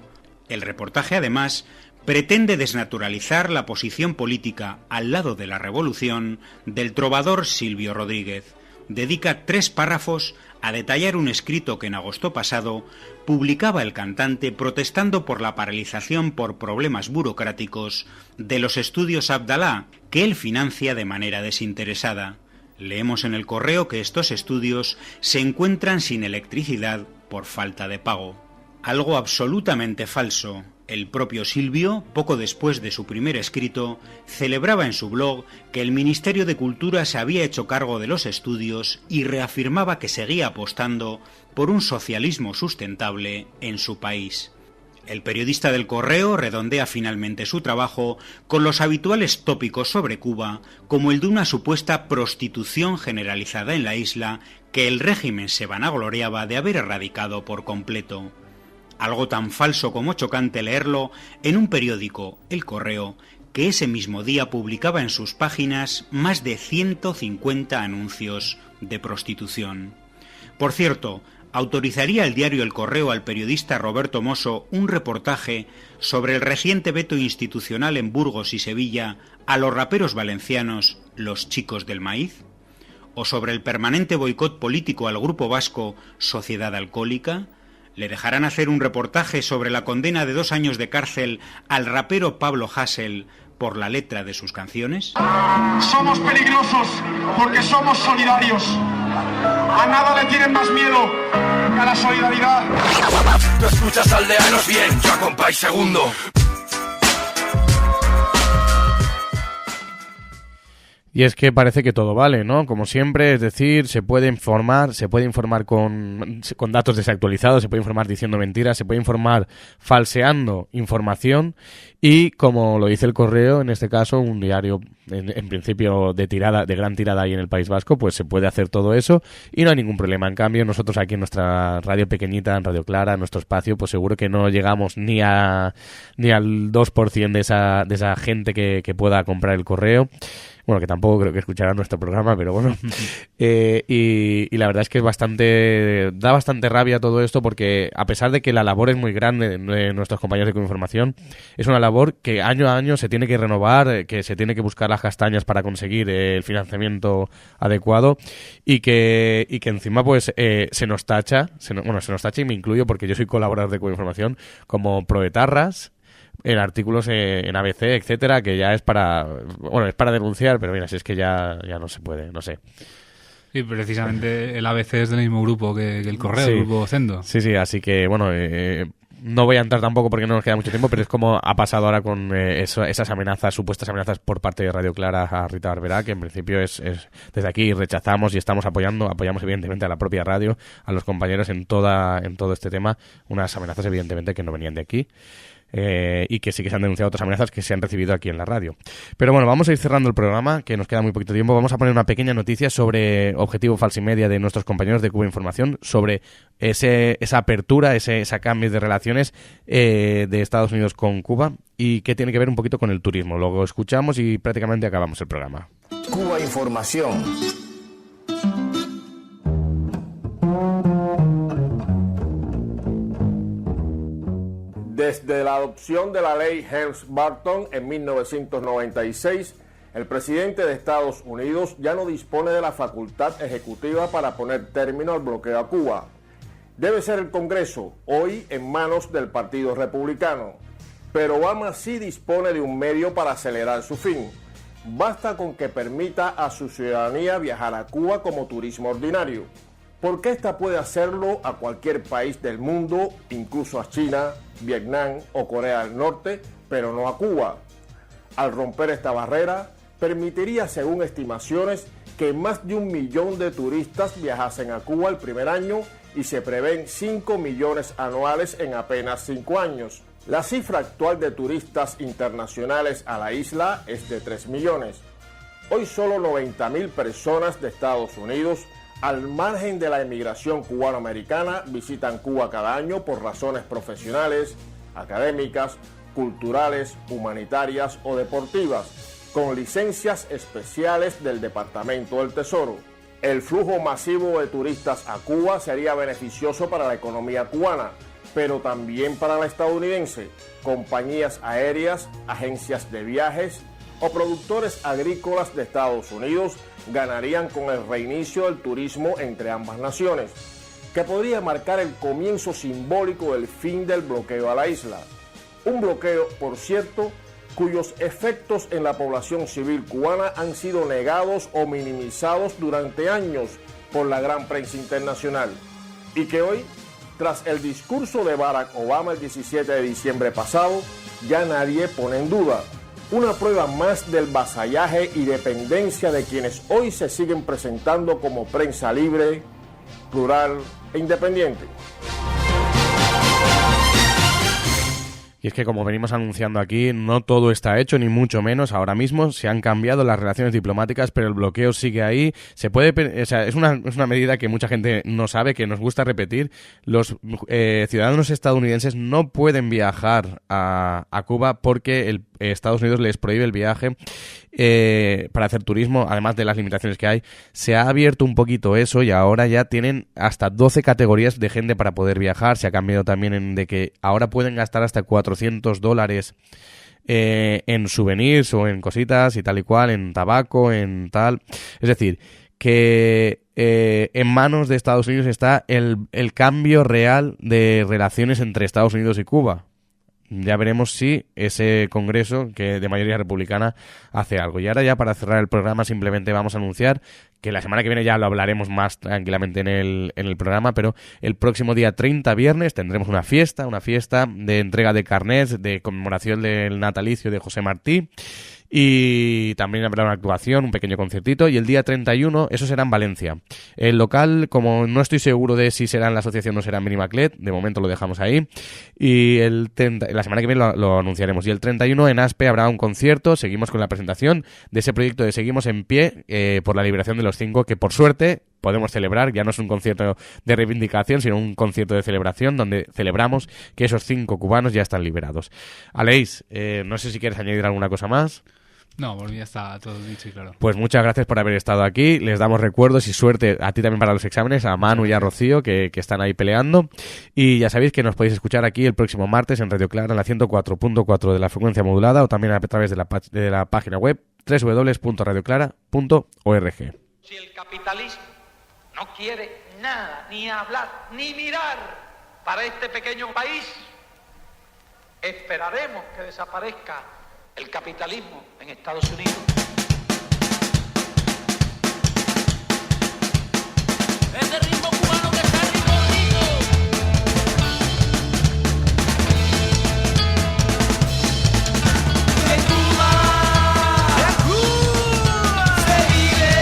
El reportaje, además, pretende desnaturalizar la posición política al lado de la revolución del trovador Silvio Rodríguez. Dedica 3 párrafos a detallar un escrito que en agosto pasado publicaba el cantante protestando por la paralización por problemas burocráticos de los estudios Abdalá, que él financia de manera desinteresada. Leemos en el Correo que estos estudios se encuentran sin electricidad por falta de pago. Algo absolutamente falso. El propio Silvio, poco después de su primer escrito, celebraba en su blog que el Ministerio de Cultura se había hecho cargo de los estudios y reafirmaba que seguía apostando por un socialismo sustentable en su país. El periodista del Correo redondea finalmente su trabajo con los habituales tópicos sobre Cuba, como el de una supuesta prostitución generalizada en la isla que el régimen se vanagloriaba de haber erradicado por completo. Algo tan falso como chocante leerlo en un periódico, El Correo, que ese mismo día publicaba en sus páginas más de 150 anuncios de prostitución. Por cierto, autorizaría el diario El Correo al periodista Roberto Mosso un reportaje sobre el reciente veto institucional en Burgos y Sevilla a los raperos valencianos Los Chicos del Maíz, o sobre el permanente boicot político al grupo vasco Sociedad Alcohólica. ¿Le dejarán hacer un reportaje sobre la condena de 2 años de cárcel al rapero Pablo Hasél por la letra de sus canciones? Somos peligrosos porque somos solidarios. A nada le tienen más miedo que a la solidaridad. Tú escuchas aldeanos bien, yo a compás segundo. Y es que parece que todo vale, ¿no? Como siempre, es decir, se puede informar con datos desactualizados, se puede informar diciendo mentiras, se puede informar falseando información y, como lo dice El Correo, en este caso, un diario en principio de gran tirada ahí en el País Vasco, pues se puede hacer todo eso y no hay ningún problema. En cambio, nosotros aquí en nuestra radio pequeñita, en Radio Clara, en nuestro espacio, pues seguro que no llegamos ni al 2% de esa gente que pueda comprar El Correo. Bueno, que tampoco creo que escucharán nuestro programa, pero bueno. Y la verdad es que da bastante rabia todo esto, porque a pesar de que la labor es muy grande de nuestros compañeros de Coinformación, es una labor que año a año se tiene que renovar, que se tiene que buscar las castañas para conseguir el financiamiento adecuado, y que encima pues se nos tacha, y me incluyo porque yo soy colaborador de Coinformación, como proetarras en artículos en ABC, etcétera, que ya es para denunciar, pero mira, si es que ya no se puede, no sé. Y precisamente el ABC es del mismo grupo que el Correo, sí. El grupo Zendo. Sí, así que bueno, no voy a entrar tampoco porque no nos queda mucho tiempo, pero es como ha pasado ahora con esas amenazas, supuestas amenazas por parte de Radio Clara a Rita Barberá, que en principio es desde aquí rechazamos y estamos apoyamos evidentemente a la propia radio, a los compañeros en todo este tema, unas amenazas evidentemente que no venían de aquí. Y que sí que se han denunciado otras amenazas que se han recibido aquí en la radio. Pero bueno, vamos a ir cerrando el programa, que nos queda muy poquito tiempo. Vamos a poner una pequeña noticia sobre Objetivo Falsimedia de nuestros compañeros de Cuba Información, sobre esa apertura, ese cambio de relaciones de Estados Unidos con Cuba, y que tiene que ver un poquito con el turismo. Luego escuchamos y prácticamente acabamos el programa. Cuba Información. Desde la adopción de la ley Helms-Burton en 1996, el presidente de Estados Unidos ya no dispone de la facultad ejecutiva para poner término al bloqueo a Cuba. Debe ser el Congreso, hoy en manos del Partido Republicano. Pero Obama sí dispone de un medio para acelerar su fin. Basta con que permita a su ciudadanía viajar a Cuba como turismo ordinario, porque ésta puede hacerlo a cualquier país del mundo, incluso a China, Vietnam o Corea del Norte, pero no a Cuba. Al romper esta barrera, permitiría, según estimaciones, que más de 1 millón de turistas viajasen a Cuba el primer año, y se prevén 5 millones anuales en apenas 5 años. La cifra actual de turistas internacionales a la isla es de 3 millones. Hoy solo 90.000 personas de Estados Unidos, al margen de la emigración cubano-americana, visitan Cuba cada año por razones profesionales, académicas, culturales, humanitarias o deportivas, con licencias especiales del Departamento del Tesoro. El flujo masivo de turistas a Cuba sería beneficioso para la economía cubana, pero también para la estadounidense. Compañías aéreas, agencias de viajes o productores agrícolas de Estados Unidos ganarían con el reinicio del turismo entre ambas naciones, que podría marcar el comienzo simbólico del fin del bloqueo a la isla. Un bloqueo, por cierto, cuyos efectos en la población civil cubana han sido negados o minimizados durante años por la gran prensa internacional, y que hoy, tras el discurso de Barack Obama el 17 de diciembre pasado, ya nadie pone en duda. Una prueba más del vasallaje y dependencia de quienes hoy se siguen presentando como prensa libre, plural e independiente. Y es que, como venimos anunciando aquí, no todo está hecho, ni mucho menos. Ahora mismo se han cambiado las relaciones diplomáticas, pero el bloqueo sigue ahí. Se puede, o sea, es una medida que mucha gente no sabe, que nos gusta repetir. Los ciudadanos estadounidenses no pueden viajar a Cuba porque Estados Unidos les prohíbe el viaje para hacer turismo, además de las limitaciones que hay. Se ha abierto un poquito eso y ahora ya tienen hasta 12 categorías de gente para poder viajar. Se ha cambiado también de que ahora pueden gastar hasta $400 en souvenirs o en cositas y tal y cual, en tabaco, en tal. Es decir, que en manos de Estados Unidos está el cambio real de relaciones entre Estados Unidos y Cuba. Ya veremos si ese Congreso, que de mayoría republicana, hace algo. Y ahora ya, para cerrar el programa, simplemente vamos a anunciar que la semana que viene ya lo hablaremos más tranquilamente en el programa, pero el próximo día 30, viernes, tendremos una fiesta de entrega de carnets, de conmemoración del natalicio de José Martí. Y también habrá una actuación, un pequeño conciertito. Y el día 31, eso será en Valencia. El local, como no estoy seguro de si será en la asociación o no será en Minimaclet, de momento lo dejamos ahí. Y la semana que viene lo anunciaremos. Y el 31 en Aspe habrá un concierto. Seguimos con la presentación de ese proyecto de Seguimos en Pie por la liberación de los 5, que por suerte podemos celebrar. Ya no es un concierto de reivindicación, sino un concierto de celebración donde celebramos que esos 5 cubanos ya están liberados. Aleix, no sé si quieres añadir alguna cosa más. No, por mí ya está todo dicho y claro. Pues muchas gracias por haber estado aquí. Les damos recuerdos y suerte a ti también para los exámenes, a Manu y a Rocío, que están ahí peleando. Y ya sabéis que nos podéis escuchar aquí el próximo martes en Radio Clara, en la 104.4 de la frecuencia modulada, o también a través de la página web www.radioclara.org. Si el capitalismo no quiere nada, ni hablar, ni mirar para este pequeño país, esperaremos que desaparezca el capitalismo en Estados Unidos. Ese ritmo cubano que está rico, rico. En Cuba se vive.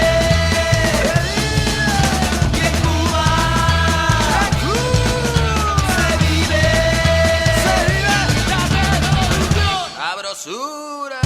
Y en Cuba se vive. La revolución. Sabrosura.